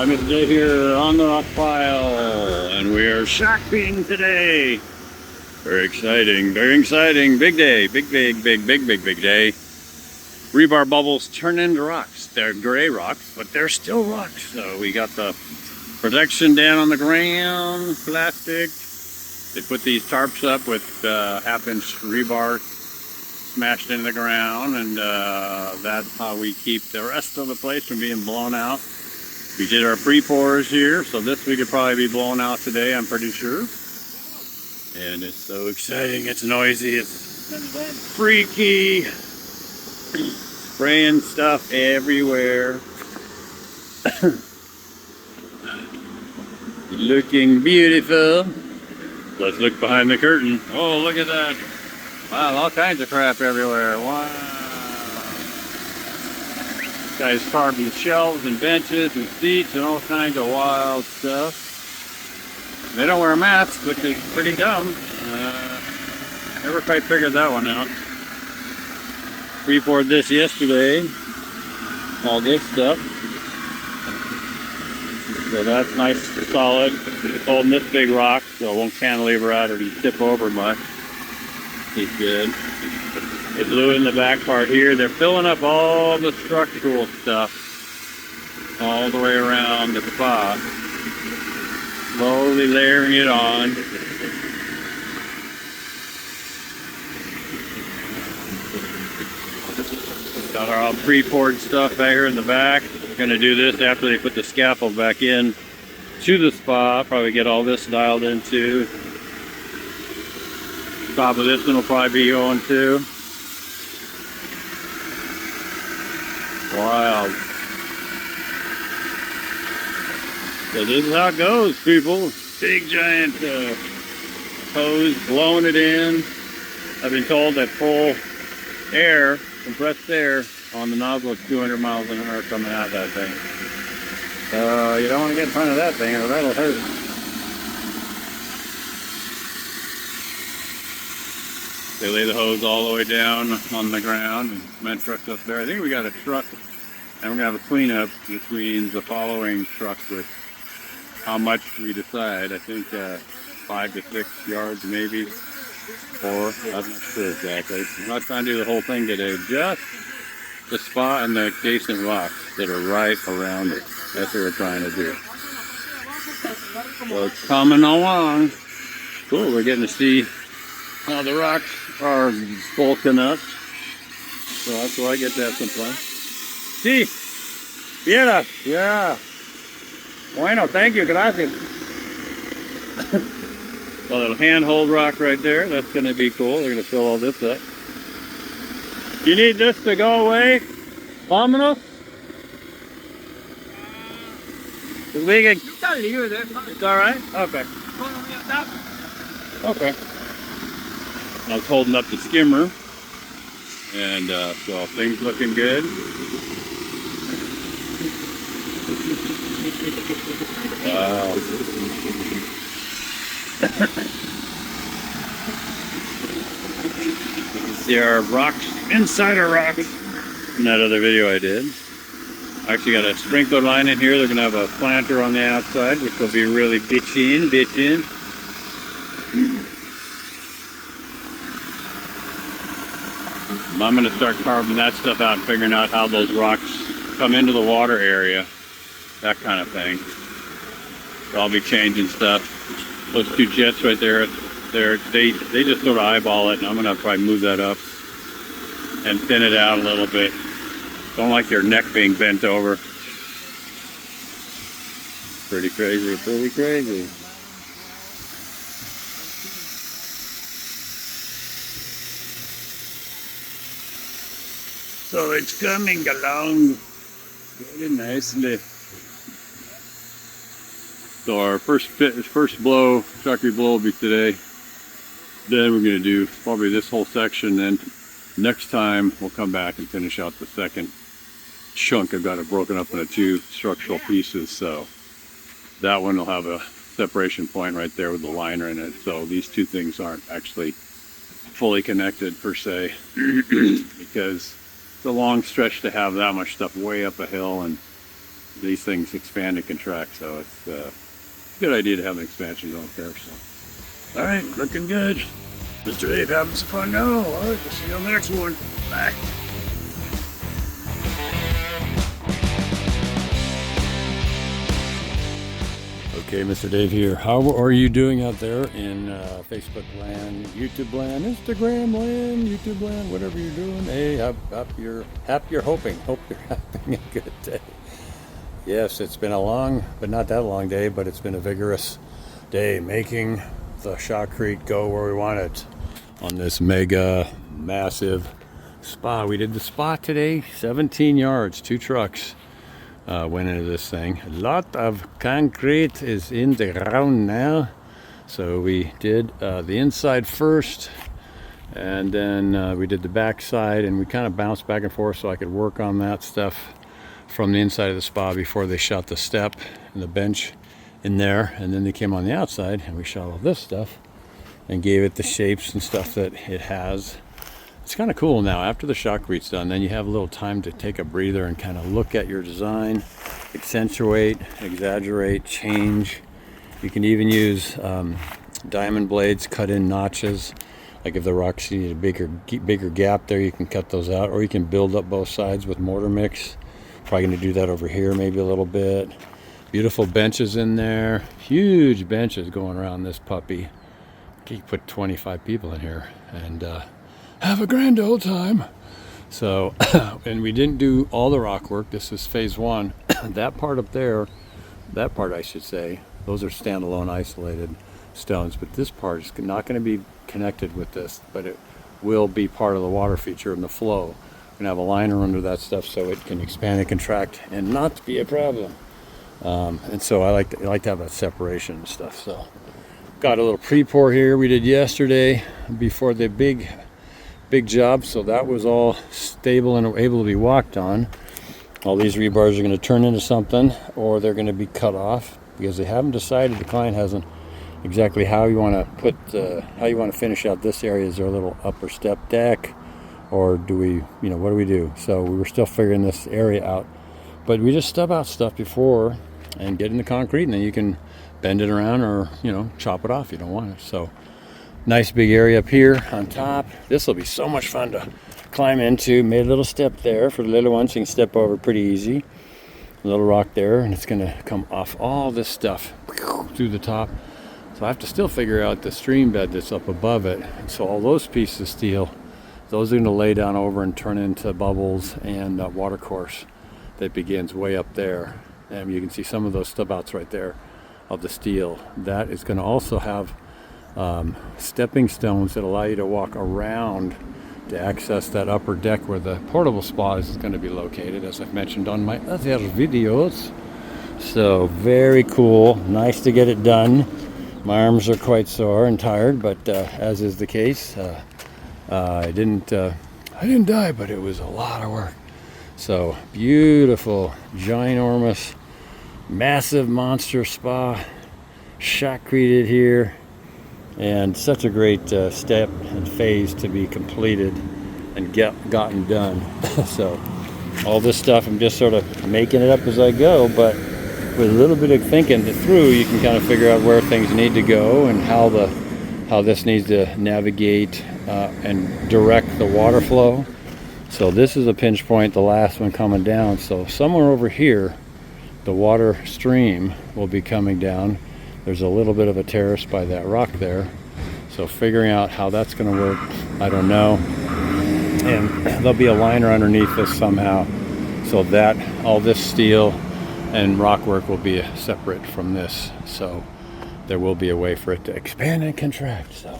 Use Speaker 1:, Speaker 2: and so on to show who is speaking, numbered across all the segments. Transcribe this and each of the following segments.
Speaker 1: I'm going to stay here on the rock pile, and we are shotcreting today. Very exciting, very exciting. Big day, big day. Rebar bubbles turn into rocks. They're gray rocks, but they're still rocks. So we got the protection down on the ground, plastic. They put these tarps up with half-inch rebar smashed into the ground, and that's how we keep the rest of the place from being blown out. We did our pre-pours here, so this we could probably be blown out today, I'm pretty sure. And it's so exciting, it's noisy, it's freaky. Spraying stuff everywhere. Looking beautiful. Let's look behind the curtain. Oh, look at that. Wow, all kinds of crap everywhere. Wow. This guy's carving shelves and benches and seats and all kinds of wild stuff. They don't wear masks, which is pretty dumb. Never quite figured that one out. Pre-poured this yesterday. All this stuff. So that's nice and solid. It's holding this big rock, so it won't cantilever out or tip over much. He's good. It blew in the back part here. They're filling up all the structural stuff all the way around the spa. Slowly layering it on. Got our all pre-poured stuff back here in the back. We're going to do this after they put the scaffold back in to the spa. Probably get all this dialed in too. Top of this one will probably be going too. Wild. So this is how it goes, people. Big giant hose blowing it in. I've been told that full air, compressed air on the nozzle is 200 miles an hour coming out of that thing. So you don't want to get in front of that thing or that'll hurt. They lay the hose all the way down on the ground and cement trucks up there. I think we got a truck and we're going to have a cleanup between the following trucks with how much we decide. I think 5 to 6 yards maybe. Or I'm not sure exactly. I'm not trying to do the whole thing today. Just the spot and the adjacent rocks that are right around it. That's what we're trying to do. So it's coming along. Cool, we're getting to see how the rocks are bulking up. So that's why I get to have some fun. Sí. Viera. Yeah. Bueno, thank you. Gracias. A little handhold rock right there. That's going to be cool. They're going to fill all this up. You need this to go away? Vámonos? It's alright? Okay. Okay. I was holding up the skimmer. And so things looking good. Wow. There are rocks inside our rocks in that other video I did. I actually got a sprinkler line in here. They're going to have a planter on the outside, which will be really bitchin'. I'm going to start carving that stuff out and figuring out how those rocks come into the water area. That kind of thing. So I'll be changing stuff. Those two jets right there, they just sort of eyeball it, and I'm gonna probably move that up and thin it out a little bit. Don't like their neck being bent over. Pretty crazy, pretty crazy. So it's coming along very nicely. So our first blow, shotcrete blow will be today. Then we're going to do probably this whole section. Then next time we'll come back and finish out the second chunk. I've got it broken up into 2 structural pieces. So that one will have a separation point right there with the liner in it. So these two things aren't actually fully connected per se because it's a long stretch to have that much stuff way up a hill and these things expand and contract, so it's a good idea to have an expansion zone there. So, all right, looking good. Mr. Dave having some fun now. All right, we'll see you on the next one. Bye. Okay, Mr. Dave here. How are you doing out there in Facebook land, YouTube land, Instagram land, YouTube land, whatever you're doing? Hey, hope you're hoping you're having a good day. Yes, it's been a long, but not that long day, but it's been a vigorous day making the Shotcrete go where we want it on this mega, massive spa. We did the spa today, 17 yards, 2 trucks. Went into this thing. A lot of concrete is in the ground now, so we did the inside first, and then we did the back side, and we kind of bounced back and forth so I could work on that stuff from the inside of the spa before they shot the step and the bench in there, and then they came on the outside and we shot all this stuff and gave it the shapes and stuff that it has. It's kind of cool now. After the Shotcrete's done, then you have a little time to take a breather and kind of look at your design, accentuate, exaggerate, change. You can even use diamond blades, cut in notches. Like if the rocks need a bigger gap there, you can cut those out, or you can build up both sides with mortar mix. Probably going to do that over here maybe a little bit. Beautiful benches in there. Huge benches going around this puppy. You can put 25 people in here and have a grand old time. So, and we didn't do all the rock work. This is phase 1. That part up there, that part I should say, those are standalone isolated stones, but this part is not going to be connected with this, but it will be part of the water feature and the flow. We're going to have a liner under that stuff so it can expand and contract and not be a problem. And so I like to have that separation and stuff. So got a little pre-pour here we did yesterday before the big job, so that was all stable and able to be walked on. All these rebars are going to turn into something, or they're going to be cut off because they haven't decided. The client hasn't exactly how you want to finish out this area. Is there a little upper step deck, or do we, what do we do? So we were still figuring this area out, but we just stub out stuff before and get in the concrete, and then you can bend it around or chop it off if you don't want it. So nice big area up here on top. This will be so much fun to climb into. Made a little step there for the little ones. You can step over pretty easy. A little rock there, and it's going to come off all this stuff through the top. So I have to still figure out the stream bed that's up above it. So all those pieces of steel, those are going to lay down over and turn into bubbles and water course that begins way up there. And you can see some of those stub outs right there of the steel. That is going to also have stepping stones that allow you to walk around to access that upper deck where the portable spa is going to be located, as I've mentioned on my other videos. So very cool. Nice to get it done. My arms are quite sore and tired, but as is the case, I didn't die, but it was a lot of work. So beautiful, ginormous, massive monster spa, shotcreted here. And such a great step and phase to be completed and gotten done. So all this stuff, I'm just sort of making it up as I go, but with a little bit of thinking through, you can kind of figure out where things need to go and how this needs to navigate and direct the water flow. So this is a pinch point, the last one coming down. So somewhere over here, the water stream will be coming down. There's a little bit of a terrace by that rock there. So figuring out how that's going to work, I don't know. And there'll be a liner underneath this somehow, so that all this steel and rock work will be separate from this. So there will be a way for it to expand and contract. So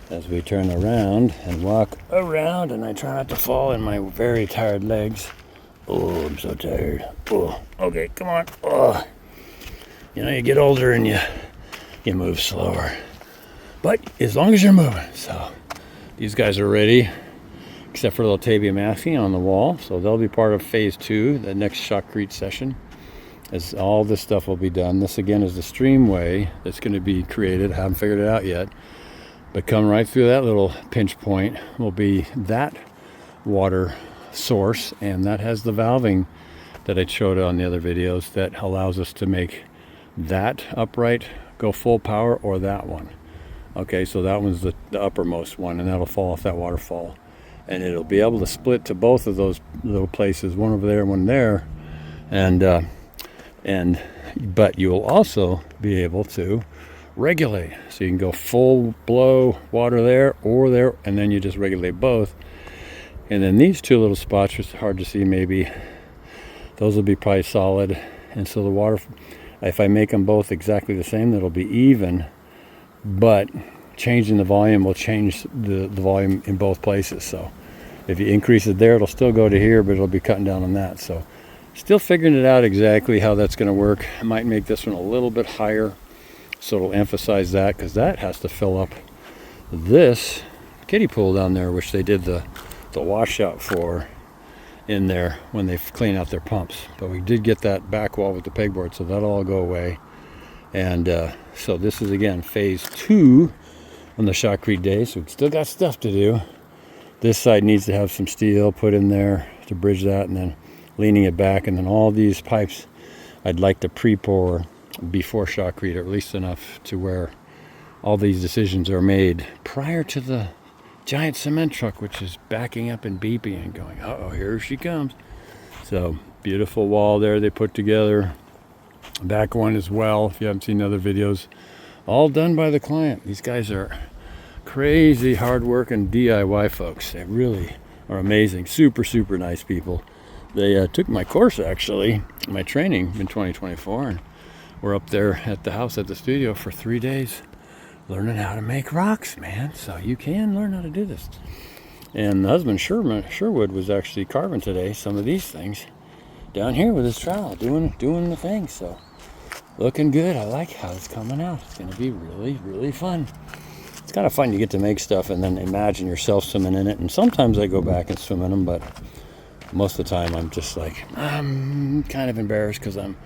Speaker 1: as we turn around and walk around, and I try not to fall in my very tired legs. Oh, I'm so tired. Oh, okay, come on. Oh. You get older and you move slower, but as long as you're moving. So these guys are ready, except for a little tabia masking on the wall. So they'll be part of phase 2, the next Shotcrete session, as all this stuff will be done. This again is the streamway that's going to be created. I haven't figured it out yet, but come right through that little pinch point will be that water source, and that has the valving that I showed on the other videos that allows us to make that upright go full power, or that one. Okay, so that one's the uppermost one, and that'll fall off that waterfall. And it'll be able to split to both of those little places, one over there, one there. But you will also be able to regulate. So you can go full blow water there or there, and then you just regulate both. And then these two little spots, which are hard to see maybe, those will be probably solid. And so the water, if I make them both exactly the same, that'll be even, but changing the volume will change the volume in both places. So if you increase it there, it'll still go to here, but it'll be cutting down on that. So still figuring it out exactly how that's going to work. I might make this one a little bit higher, so it'll emphasize that, because that has to fill up this kiddie pool down there, which they did the washout for in there when they clean out their pumps. But we did get that back wall with the pegboard, so that'll all go away. And so this is again phase 2 on the Shotcrete day, so we've still got stuff to do. This side needs to have some steel put in there to bridge that, and then leaning it back, and then all these pipes I'd like to pre-pour before Shotcrete, or at least enough to where all these decisions are made prior to the giant cement truck, which is backing up and beeping and going, uh-oh, here she comes. So beautiful wall there they put together. Back one as well, if you haven't seen other videos, all done by the client. These guys are crazy hard-working DIY folks. They really are amazing, super nice people. They took my course, actually, my training in 2024, and we're up there at the house, at the studio for 3 days learning how to make rocks, man. So you can learn how to do this. And the husband Sherwood was actually carving today some of these things down here with his trowel, doing the thing. So looking good. I like how it's coming out. It's going to be really fun. It's kind of fun. You get to make stuff and then imagine yourself swimming in it. And sometimes I go back and swim in them, but most of the time I'm just like, I'm kind of embarrassed because I'm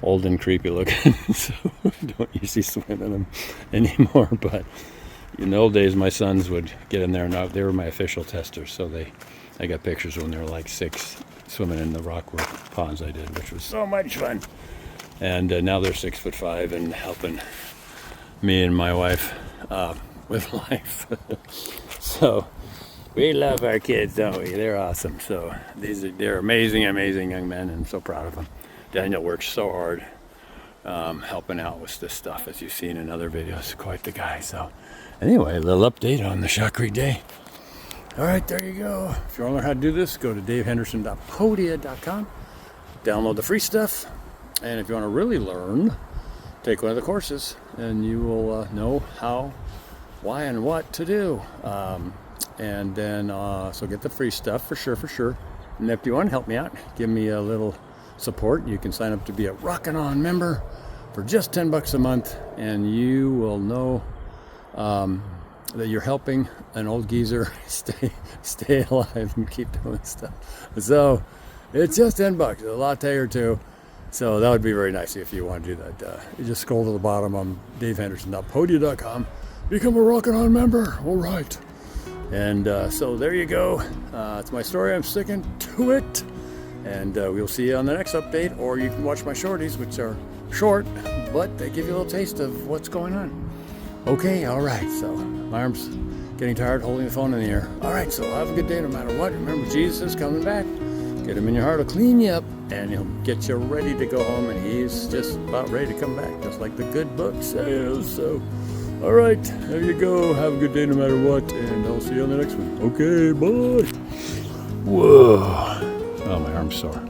Speaker 1: old and creepy looking, so don't usually swim in them anymore. But in the old days, my sons would get in there, and they were my official testers. So I got pictures when they were like 6 swimming in the rockwork ponds I did, which was so much fun. And now they're 6'5" and helping me and my wife with life. So we love our kids, don't we? They're awesome. So they're amazing young men, and I'm so proud of them. Daniel works so hard helping out with this stuff, as you've seen in other videos. Quite the guy. So anyway, a little update on the Shotcrete day. All right, there you go. If you want to learn how to do this, go to davehenderson.podia.com. Download the free stuff. And if you want to really learn, take one of the courses, and you will know how, why, and what to do. And then, so get the free stuff for sure. And if you want to help me out, give me a little support, you can sign up to be a Rockin' On member for just $10 a month, and you will know that you're helping an old geezer stay alive and keep doing stuff. So it's just $10, a latte or two. So that would be very nice if you want to do that. You just scroll to the bottom on davehenderson.podia.com, become a Rockin' On member. All right. And so there you go. It's my story. I'm sticking to it. And we'll see you on the next update, or you can watch my shorties, which are short, but they give you a little taste of what's going on. Okay, all right. So my arm's getting tired holding the phone in the air. All right, so have a good day no matter what. Remember, Jesus is coming back. Get him in your heart, he'll clean you up, and he'll get you ready to go home, and he's just about ready to come back, just like the good book says. So, all right, there you go. Have a good day no matter what, and I'll see you on the next one. Okay, bye. Whoa. Oh, my arm's sore.